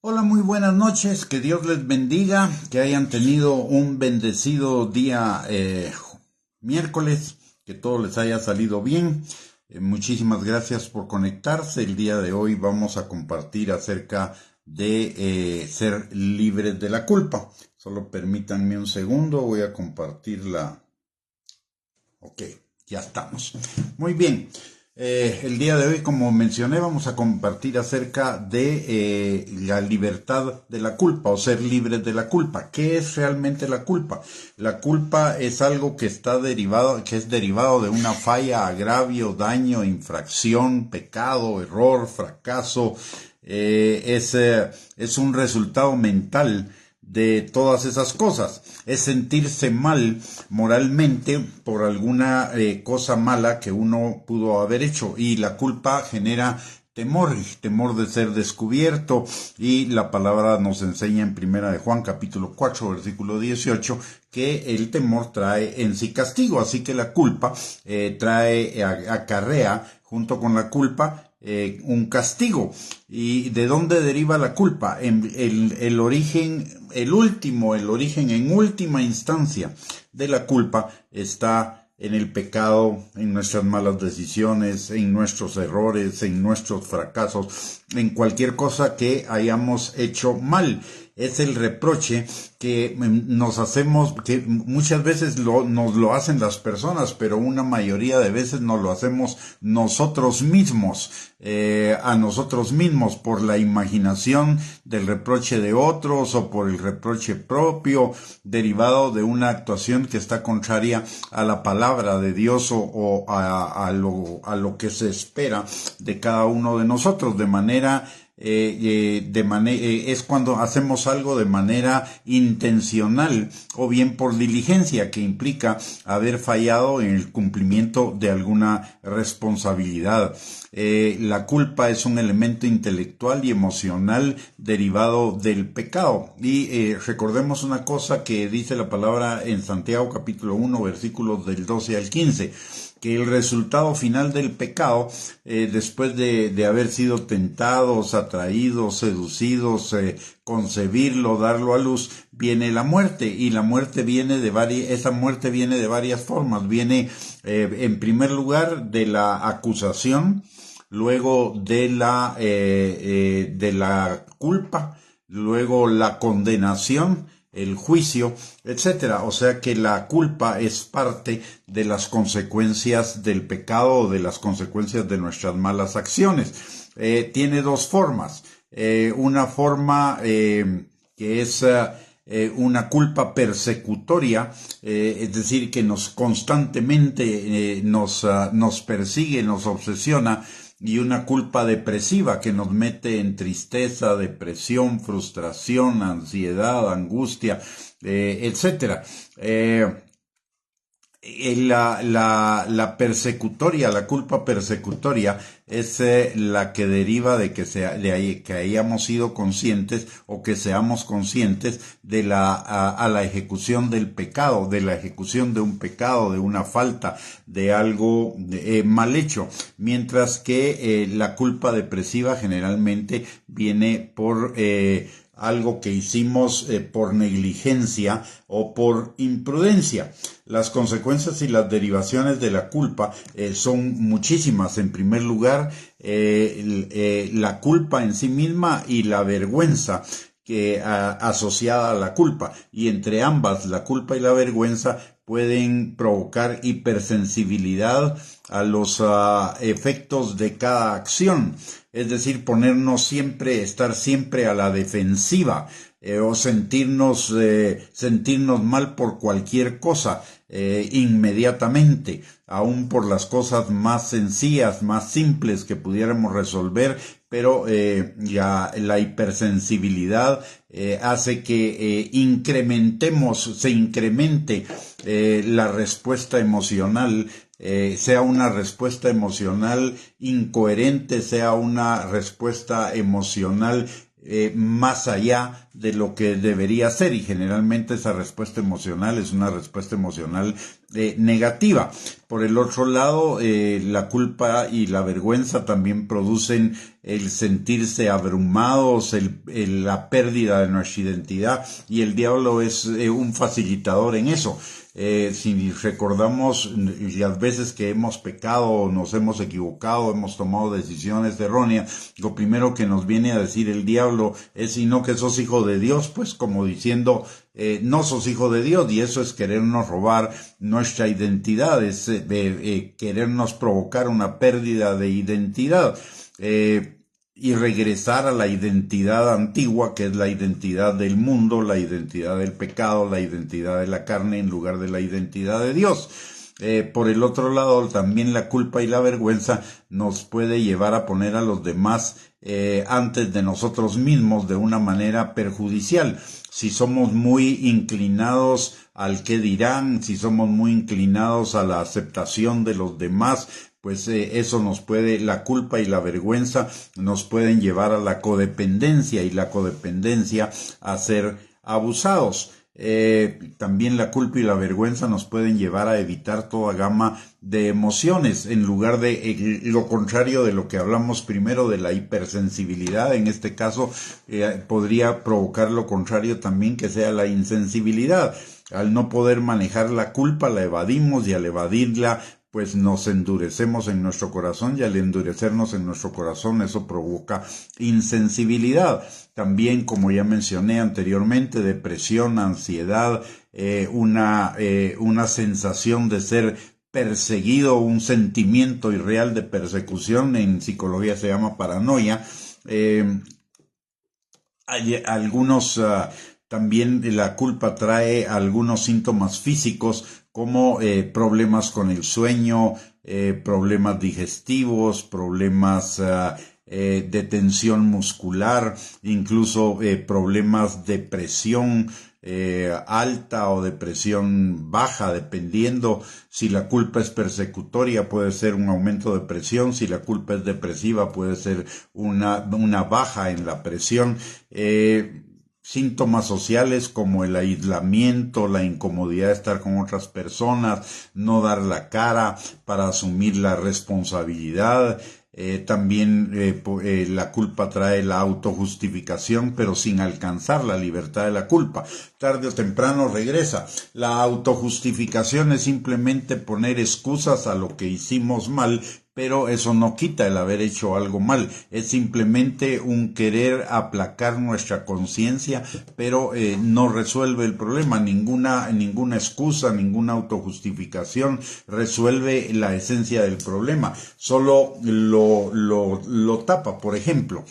Hola, muy buenas noches, que Dios les bendiga, que hayan tenido un bendecido día miércoles, que todo les haya salido bien. Muchísimas gracias por conectarse. El día de hoy vamos a compartir acerca de ser libres de la culpa. Solo permítanme un segundo, voy a compartir la... Ok, ya estamos. Muy bien. El día de hoy, como mencioné, vamos a compartir acerca de la libertad de la culpa o ser libres de la culpa. ¿Qué es realmente la culpa? La culpa es algo que es derivado de una falla, agravio, daño, infracción, pecado, error, fracaso. Es un resultado mental de todas esas cosas. Es sentirse mal moralmente por alguna cosa mala que uno pudo haber hecho, y la culpa genera temor de ser descubierto, y la palabra nos enseña en Primera de Juan capítulo 4 versículo 18 que el temor trae en sí castigo, así que la culpa acarrea junto con la culpa un castigo. ¿Y de dónde deriva la culpa? El origen en última instancia de la culpa está en el pecado, en nuestras malas decisiones, en nuestros errores, en nuestros fracasos, en cualquier cosa que hayamos hecho mal. Es el reproche que nos hacemos, que muchas veces nos lo hacen las personas, pero una mayoría de veces nos lo hacemos nosotros mismos, a nosotros mismos, por la imaginación del reproche de otros o por el reproche propio, derivado de una actuación que está contraria a la palabra de Dios o a lo que se espera de cada uno de nosotros, es cuando hacemos algo de manera intencional o bien por diligencia, que implica haber fallado en el cumplimiento de alguna responsabilidad. La culpa es un elemento intelectual y emocional derivado del pecado. Y recordemos una cosa que dice la palabra en Santiago capítulo 1 versículos del 12 al 15. Que el resultado final del pecado, después de haber sido tentados, atraídos, seducidos, concebirlo, darlo a luz, viene la muerte, y la muerte esa muerte viene de varias formas. Viene, en primer lugar, de la acusación, luego de la culpa, luego la condenación, el juicio, etcétera. O sea que la culpa es parte de las consecuencias del pecado o de las consecuencias de nuestras malas acciones. Tiene dos formas. Una forma que es una culpa persecutoria, es decir, que nos constantemente nos persigue, nos obsesiona, y una culpa depresiva que nos mete en tristeza, depresión, frustración, ansiedad, angustia, etcétera. La persecutoria, la culpa persecutoria es la que deriva de que hayamos sido conscientes o que seamos conscientes de a la ejecución del pecado, de la ejecución de un pecado, de una falta, de algo mal hecho, mientras que la culpa depresiva generalmente viene por algo que hicimos por negligencia o por imprudencia. Las consecuencias y las derivaciones de la culpa son muchísimas. En primer lugar, la culpa en sí misma y la vergüenza asociada a la culpa, y entre ambas, la culpa y la vergüenza, pueden provocar hipersensibilidad a los efectos de cada acción, es decir, estar siempre a la defensiva, o sentirnos mal por cualquier cosa, inmediatamente, aun por las cosas más sencillas, más simples que pudiéramos resolver, pero la hipersensibilidad hace que se incremente la respuesta emocional, sea una respuesta emocional incoherente, sea una respuesta emocional más allá de lo que debería ser, y generalmente esa respuesta emocional es una respuesta emocional negativa. Por el otro lado, la culpa y la vergüenza también producen el sentirse abrumados, la pérdida de nuestra identidad, y el diablo es un facilitador en eso. Si recordamos las veces que hemos pecado, nos hemos equivocado, hemos tomado decisiones erróneas, lo primero que nos viene a decir el diablo es: si no que sos hijo de Dios, pues como diciendo, no sos hijo de Dios, y eso es querernos robar nuestra identidad, es querernos provocar una pérdida de identidad. Y regresar a la identidad antigua, que es la identidad del mundo, la identidad del pecado, la identidad de la carne, en lugar de la identidad de Dios. Por el otro lado, también la culpa y la vergüenza nos puede llevar a poner a los demás antes de nosotros mismos de una manera perjudicial. Si somos muy inclinados al qué dirán, si somos muy inclinados a la aceptación de los demás, pues eso la culpa y la vergüenza nos pueden llevar a la codependencia, y la codependencia a ser abusados. También la culpa y la vergüenza nos pueden llevar a evitar toda gama de emociones, en lugar de lo contrario de lo que hablamos primero, de la hipersensibilidad. En este caso podría provocar lo contrario también, que sea la insensibilidad. Al no poder manejar la culpa, la evadimos, y al evadirla, pues nos endurecemos en nuestro corazón, y al endurecernos en nuestro corazón, eso provoca insensibilidad. También, como ya mencioné anteriormente, depresión, ansiedad, una sensación de ser perseguido, un sentimiento irreal de persecución, en psicología se llama paranoia. Hay algunos, también la culpa trae algunos síntomas físicos, como problemas con el sueño, problemas digestivos, problemas de tensión muscular, incluso problemas de presión alta o de presión baja, dependiendo. Si la culpa es persecutoria, puede ser un aumento de presión; si la culpa es depresiva, puede ser una baja en la presión. Síntomas sociales como el aislamiento, la incomodidad de estar con otras personas, no dar la cara para asumir la responsabilidad. También la culpa trae la autojustificación, pero sin alcanzar la libertad de la culpa. Tarde o temprano regresa. La autojustificación es simplemente poner excusas a lo que hicimos mal, pero eso no quita el haber hecho algo mal. Es simplemente un querer aplacar nuestra conciencia, pero no resuelve el problema. Ninguna excusa, ninguna autojustificación resuelve la esencia del problema. Solo lo tapa. Por ejemplo,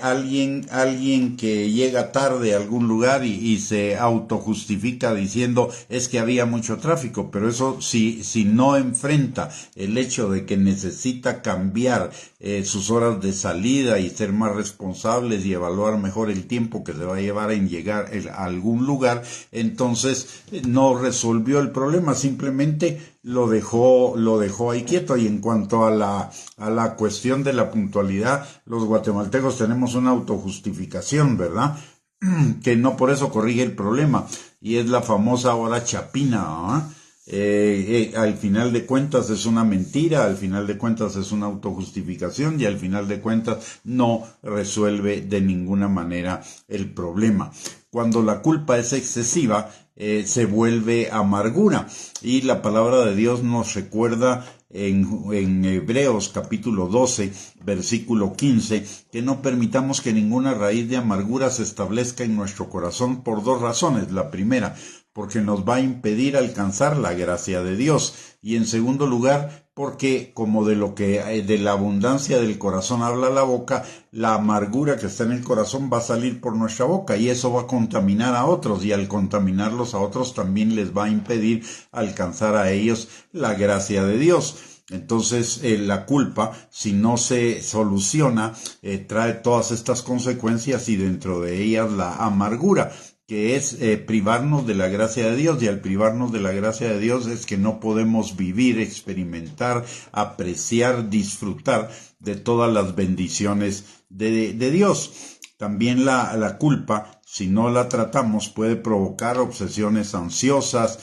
alguien que llega tarde a algún lugar y se autojustifica diciendo: es que había mucho tráfico. Pero eso, si no enfrenta el hecho de que necesita cambiar sus horas de salida y ser más responsables y evaluar mejor el tiempo que se va a llevar en llegar a algún lugar, entonces no resolvió el problema, simplemente lo dejó ahí quieto. Y en cuanto a la cuestión de la puntualidad, los guatemaltecos tenemos una autojustificación, ¿verdad?, que no por eso corrige el problema, y es la famosa hora chapina. Al final de cuentas es una mentira, al final de cuentas es una autojustificación, y al final de cuentas no resuelve de ninguna manera el problema. Cuando la culpa es excesiva, se vuelve amargura, y la palabra de Dios nos recuerda en Hebreos capítulo 12, versículo 15, que no permitamos que ninguna raíz de amargura se establezca en nuestro corazón, por dos razones. La primera, porque nos va a impedir alcanzar la gracia de Dios; y en segundo lugar, porque como de la abundancia del corazón habla la boca, la amargura que está en el corazón va a salir por nuestra boca, y eso va a contaminar a otros, y al contaminarlos a otros también les va a impedir alcanzar a ellos la gracia de Dios. Entonces la culpa, si no se soluciona, trae todas estas consecuencias, y dentro de ellas la amargura, que es privarnos de la gracia de Dios. Y al privarnos de la gracia de Dios es que no podemos vivir, experimentar, apreciar, disfrutar de todas las bendiciones de Dios. También la culpa, si no la tratamos, puede provocar obsesiones ansiosas,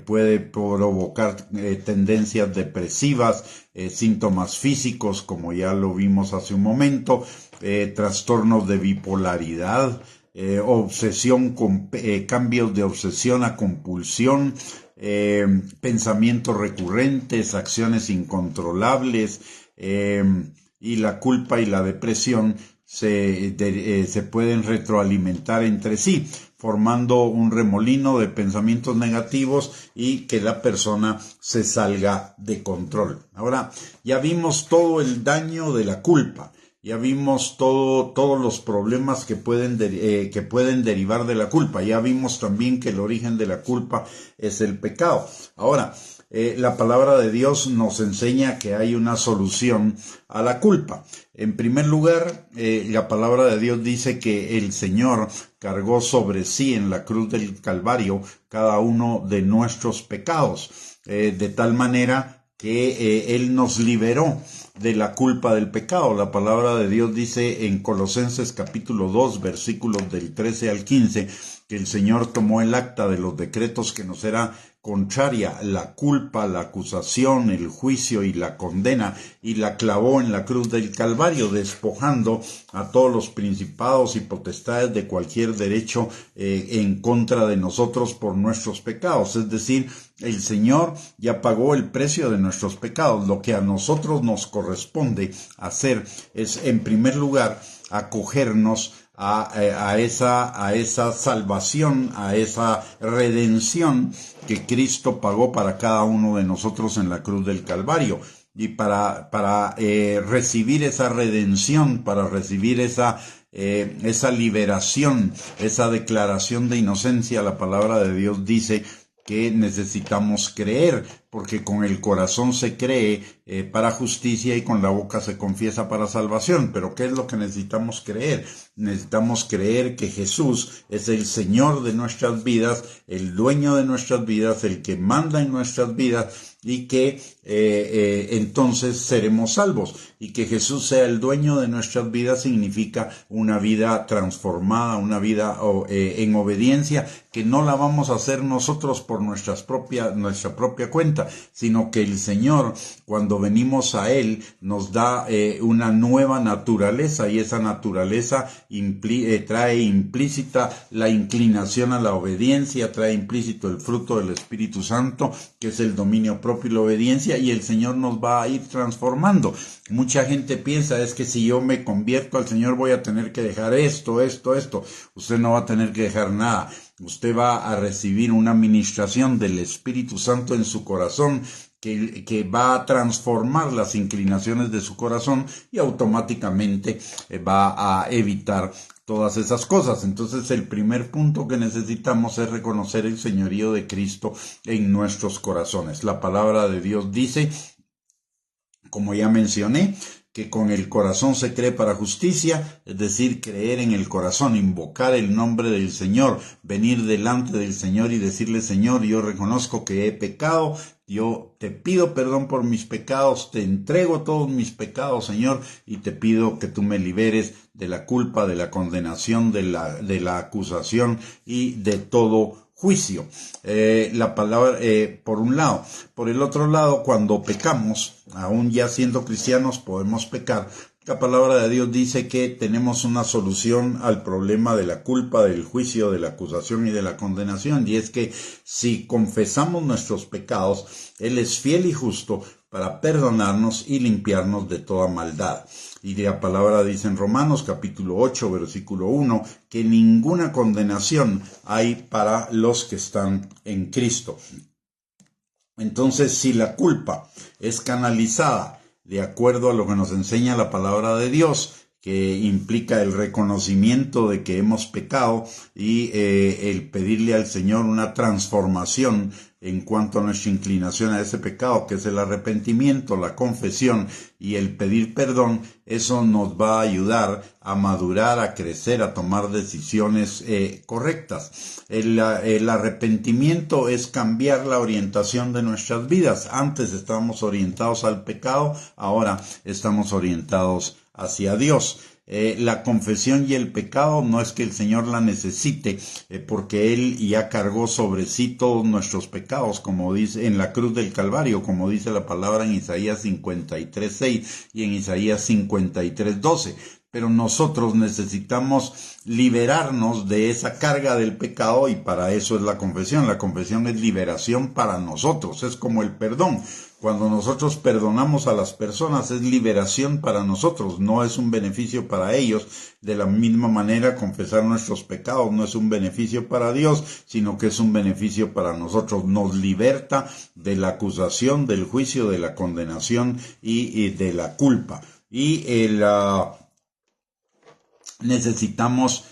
puede provocar tendencias depresivas, síntomas físicos, como ya lo vimos hace un momento, trastornos de bipolaridad, obsesión con cambios de obsesión a compulsión, pensamientos recurrentes, acciones incontrolables, y la culpa y la depresión se pueden retroalimentar entre sí, formando un remolino de pensamientos negativos y que la persona se salga de control. Ahora, ya vimos todo el daño de la culpa. Ya vimos todos los problemas que pueden derivar de la culpa. Ya vimos también que el origen de la culpa es el pecado. Ahora, la palabra de Dios nos enseña que hay una solución a la culpa. En primer lugar, la palabra de Dios dice que el Señor cargó sobre sí en la cruz del Calvario cada uno de nuestros pecados, de tal manera que Él nos liberó de la culpa del pecado. La palabra de Dios dice en Colosenses capítulo 2, versículos del 13 al 15, que el Señor tomó el acta de los decretos que nos era contraria, la culpa, la acusación, el juicio y la condena, y la clavó en la cruz del Calvario, despojando a todos los principados y potestades de cualquier derecho en contra de nosotros por nuestros pecados. Es decir, el Señor ya pagó el precio de nuestros pecados. Lo que a nosotros nos corresponde hacer es, en primer lugar, acogernos a esa salvación, a esa redención que Cristo pagó para cada uno de nosotros en la cruz del Calvario. Y para recibir esa redención, para recibir esa liberación, esa declaración de inocencia, la palabra de Dios dice que necesitamos creer, porque con el corazón se cree para justicia y con la boca se confiesa para salvación. Pero ¿qué es lo que necesitamos creer? Necesitamos creer que Jesús es el Señor de nuestras vidas, el dueño de nuestras vidas, el que manda en nuestras vidas, y que entonces seremos salvos. Y que Jesús sea el dueño de nuestras vidas significa una vida transformada, una vida en obediencia, que no la vamos a hacer nosotros por nuestra propia cuenta, sino que el Señor, cuando venimos a Él, nos da una nueva naturaleza, y esa naturaleza trae implícita la inclinación a la obediencia, trae implícito el fruto del Espíritu Santo, que es el dominio propio y la obediencia, y el Señor nos va a ir transformando. Mucha gente piensa, es que si yo me convierto al Señor voy a tener que dejar esto. Usted no va a tener que dejar nada. Usted va a recibir una ministración del Espíritu Santo en su corazón que va a transformar las inclinaciones de su corazón, y automáticamente va a evitar todas esas cosas. Entonces, el primer punto que necesitamos es reconocer el señorío de Cristo en nuestros corazones. La palabra de Dios dice, como ya mencioné, que con el corazón se cree para justicia, es decir, creer en el corazón, invocar el nombre del Señor, venir delante del Señor y decirle: Señor, yo reconozco que he pecado, yo te pido perdón por mis pecados, te entrego todos mis pecados, Señor, y te pido que tú me liberes de la culpa, de la condenación, de la acusación y de todo juicio. La palabra, por un lado. Por el otro lado, cuando pecamos, aún ya siendo cristianos, podemos pecar. La palabra de Dios dice que tenemos una solución al problema de la culpa, del juicio, de la acusación y de la condenación, y es que si confesamos nuestros pecados, Él es fiel y justo para perdonarnos y limpiarnos de toda maldad. Y la palabra dice en Romanos capítulo 8, versículo 1, que ninguna condenación hay para los que están en Cristo. Entonces, si la culpa es canalizada de acuerdo a lo que nos enseña la palabra de Dios, que implica el reconocimiento de que hemos pecado y el pedirle al Señor una transformación en cuanto a nuestra inclinación a ese pecado, que es el arrepentimiento, la confesión y el pedir perdón, eso nos va a ayudar a madurar, a crecer, a tomar decisiones correctas. El arrepentimiento es cambiar la orientación de nuestras vidas. Antes estábamos orientados al pecado, ahora estamos orientados hacia Dios. La confesión y el pecado no es que el Señor la necesite, porque Él ya cargó sobre sí todos nuestros pecados, como dice en la cruz del Calvario, como dice la palabra en Isaías 53:6 y en Isaías 53:12. Pero nosotros necesitamos liberarnos de esa carga del pecado, y para eso es la confesión. La confesión es liberación para nosotros, es como el perdón. Cuando nosotros perdonamos a las personas es liberación para nosotros, no es un beneficio para ellos. De la misma manera, confesar nuestros pecados no es un beneficio para Dios, sino que es un beneficio para nosotros. Nos liberta de la acusación, del juicio, de la condenación y de la culpa. Y necesitamos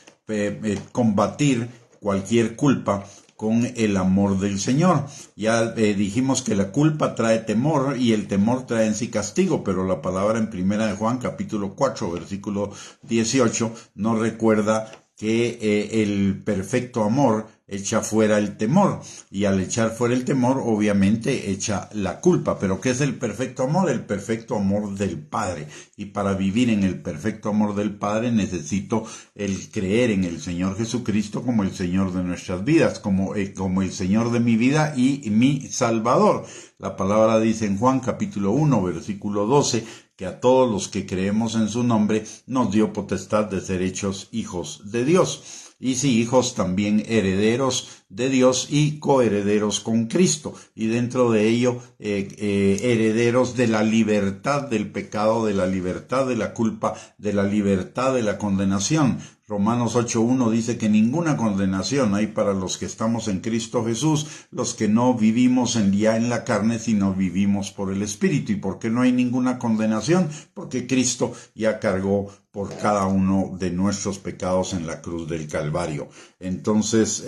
combatir cualquier culpa con el amor del Señor. Ya dijimos que la culpa trae temor y el temor trae en sí castigo, pero la palabra en Primera de Juan, capítulo 4, versículo 18, nos recuerda que el perfecto amor echa fuera el temor, y al echar fuera el temor obviamente echa la culpa. Pero ¿qué es el perfecto amor? El perfecto amor del Padre, y para vivir en el perfecto amor del Padre necesito el creer en el Señor Jesucristo como el Señor de nuestras vidas, como el Señor de mi vida y mi Salvador. La palabra dice en Juan capítulo 1 versículo 12 que a todos los que creemos en su nombre nos dio potestad de ser hechos hijos de Dios. Y sí, hijos, también herederos de Dios y coherederos con Cristo. Y dentro de ello, herederos de la libertad del pecado, de la libertad de la culpa, de la libertad de la condenación. Romanos 8:1 dice que ninguna condenación hay para los que estamos en Cristo Jesús, los que no vivimos ya en la carne, sino vivimos por el Espíritu. ¿Y por qué no hay ninguna condenación? Porque Cristo ya cargó por cada uno de nuestros pecados en la cruz del Calvario. Entonces,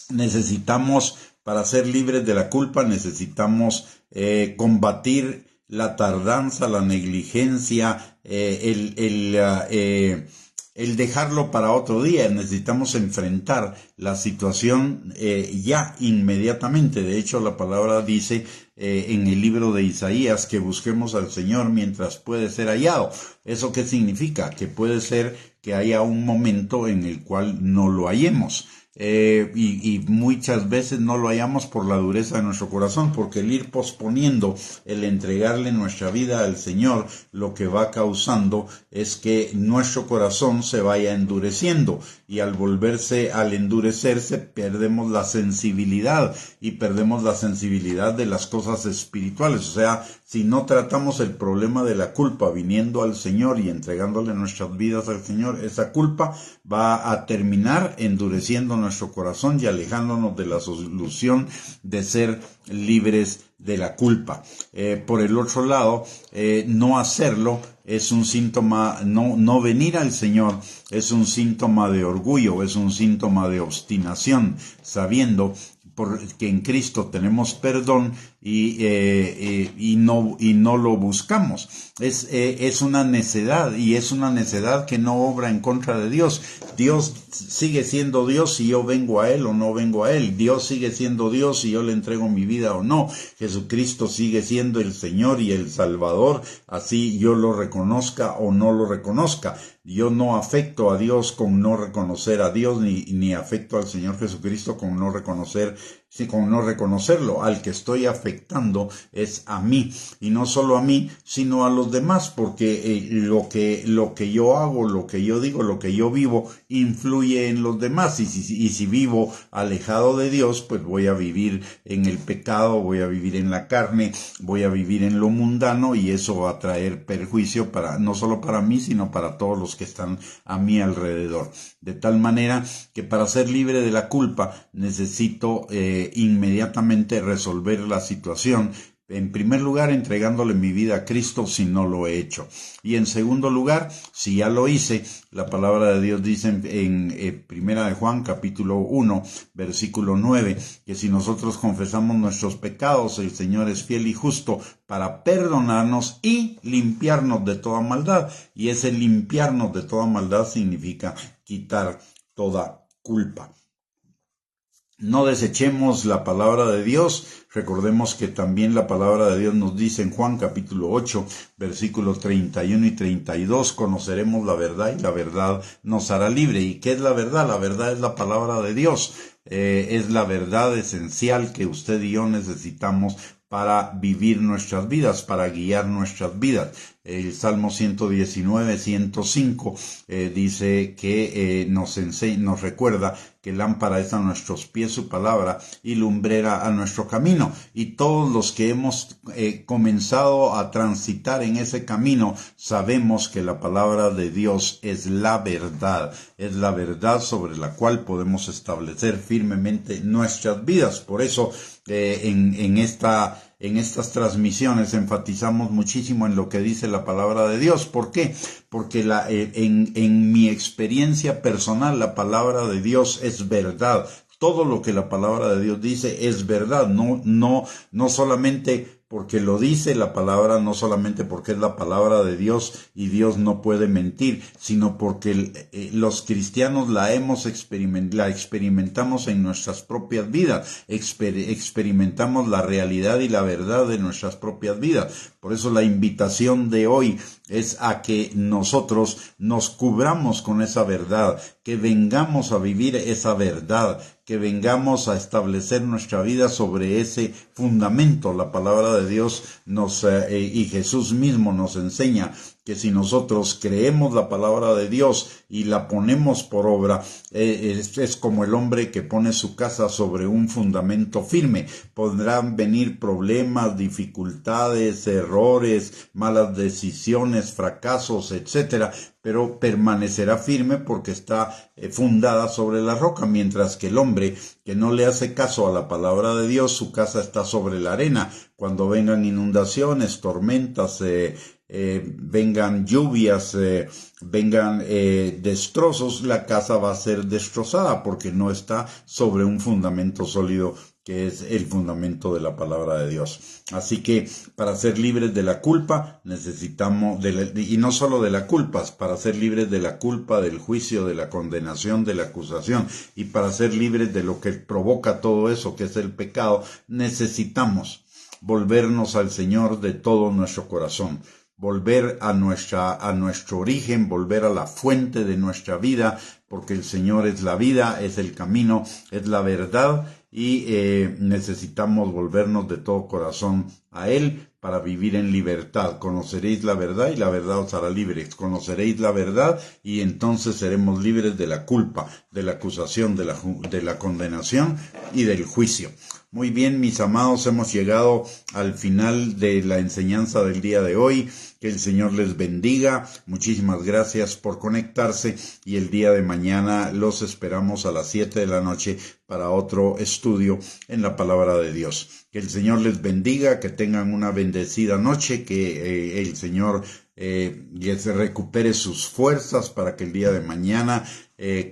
necesitamos, para ser libres de la culpa, necesitamos combatir la tardanza, la negligencia, el dejarlo para otro día. Necesitamos enfrentar la situación ya inmediatamente. De hecho, la palabra dice en el libro de Isaías que busquemos al Señor mientras puede ser hallado. ¿Eso qué significa? Que puede ser que haya un momento en el cual no lo hallemos. Y muchas veces no lo hallamos por la dureza de nuestro corazón, porque el ir posponiendo el entregarle nuestra vida al Señor, lo que va causando es que nuestro corazón se vaya endureciendo, y al endurecerse perdemos la sensibilidad, y perdemos la sensibilidad de las cosas espirituales. O sea, si no tratamos el problema de la culpa viniendo al Señor y entregándole nuestras vidas al Señor, esa culpa va a terminar endureciendo nuestro corazón y alejándonos de la solución de ser libres de la culpa. Por el otro lado, no hacerlo es un síntoma, no venir al Señor es un síntoma de orgullo, es un síntoma de obstinación, sabiendo que en Cristo tenemos perdón y no lo buscamos. Es una necedad, y es una necedad que no obra en contra de Dios. Dios sigue siendo Dios si yo vengo a Él o no vengo a Él. Dios sigue siendo Dios si yo le entrego mi vida o no. Jesucristo sigue siendo el Señor y el Salvador, así yo lo reconozca o no lo reconozca. Yo no afecto a Dios con no reconocer a Dios, ni afecto al Señor Jesucristo con no reconocerlo. Al que estoy afectando es a mí, y no solo a mí, sino a los demás, porque lo que yo hago, lo que yo digo, lo que yo vivo, influye en los demás, y si vivo alejado de Dios, pues voy a vivir en el pecado, voy a vivir en la carne, voy a vivir en lo mundano, y eso va a traer perjuicio no solo para mí, sino para todos los que están a mi alrededor. De tal manera que para ser libre de la culpa necesito inmediatamente resolver la situación. En primer lugar, entregándole mi vida a Cristo si no lo he hecho. Y en segundo lugar, si ya lo hice, la palabra de Dios dice en Primera de Juan, capítulo 1, versículo 9, que si nosotros confesamos nuestros pecados, el Señor es fiel y justo para perdonarnos y limpiarnos de toda maldad. Y ese limpiarnos de toda maldad significa quitar toda culpa. No desechemos la palabra de Dios. Recordemos que también la palabra de Dios nos dice en Juan capítulo 8, versículos 31 y 32, conoceremos la verdad y la verdad nos hará libre. ¿Y qué es la verdad? La verdad es la palabra de Dios. Es la verdad esencial que usted y yo necesitamos para vivir nuestras vidas, para guiar nuestras vidas. El Salmo 119, 105 dice que nos recuerda que lámpara es a nuestros pies su palabra y lumbrera a nuestro camino. Y todos los que hemos comenzado a transitar en ese camino, sabemos que la palabra de Dios es la verdad sobre la cual podemos establecer firmemente nuestras vidas. Por eso, en estas transmisiones enfatizamos muchísimo en lo que dice la palabra de Dios. ¿Por qué? Porque en mi experiencia personal la palabra de Dios es verdad. Todo lo que la palabra de Dios dice es verdad. No solamente porque lo dice la palabra, no solamente porque es la palabra de Dios y Dios no puede mentir, sino porque los cristianos la experimentamos en nuestras propias vidas, experimentamos la realidad y la verdad de nuestras propias vidas. Por eso la invitación de hoy es a que nosotros nos cubramos con esa verdad, que vengamos a vivir esa verdad, que vengamos a establecer nuestra vida sobre ese fundamento. La palabra de Dios y Jesús mismo nos enseña que si nosotros creemos la palabra de Dios y la ponemos por obra, es como el hombre que pone su casa sobre un fundamento firme. Podrán venir problemas, dificultades, errores, malas decisiones, fracasos, etcétera, pero permanecerá firme porque está fundada sobre la roca, mientras que el hombre que no le hace caso a la palabra de Dios, su casa está sobre la arena. Cuando vengan inundaciones, tormentas, vengan lluvias, vengan destrozos, la casa va a ser destrozada porque no está sobre un fundamento sólido, que es el fundamento de la palabra de Dios. Así que para ser libres de la culpa necesitamos, y no solo de la culpa, para ser libres de la culpa, del juicio, de la condenación, de la acusación, y para ser libres de lo que provoca todo eso, que es el pecado, necesitamos volvernos al Señor de todo nuestro corazón, volver a nuestro origen, volver a la fuente de nuestra vida, porque el Señor es la vida, es el camino, es la verdad, y necesitamos volvernos de todo corazón a Él para vivir en libertad. Conoceréis la verdad y la verdad os hará libres. Conoceréis la verdad y entonces seremos libres de la culpa, de la acusación, de la condenación y del juicio. Muy bien, mis amados, hemos llegado al final de la enseñanza del día de hoy. Que el Señor les bendiga. Muchísimas gracias por conectarse y el día de mañana los esperamos a las 7 de la noche para otro estudio en la palabra de Dios. Que el Señor les bendiga, que tengan una bendecida noche, que el Señor les recupere sus fuerzas para que el día de mañana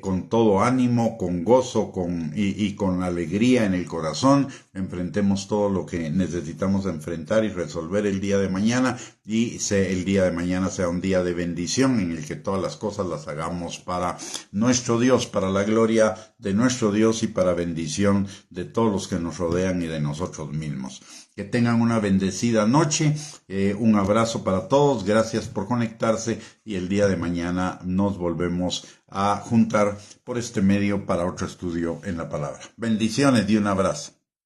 con todo ánimo, con gozo y con alegría en el corazón enfrentemos todo lo que necesitamos enfrentar y resolver el día de mañana, y el día de mañana sea un día de bendición en el que todas las cosas las hagamos para nuestro Dios, para la gloria de nuestro Dios y para bendición de todos los que nos rodean y de nosotros mismos. Que tengan una bendecida noche, un abrazo para todos, gracias por conectarse y el día de mañana nos volvemos a juntar por este medio para otro estudio en la palabra. Bendiciones y un abrazo.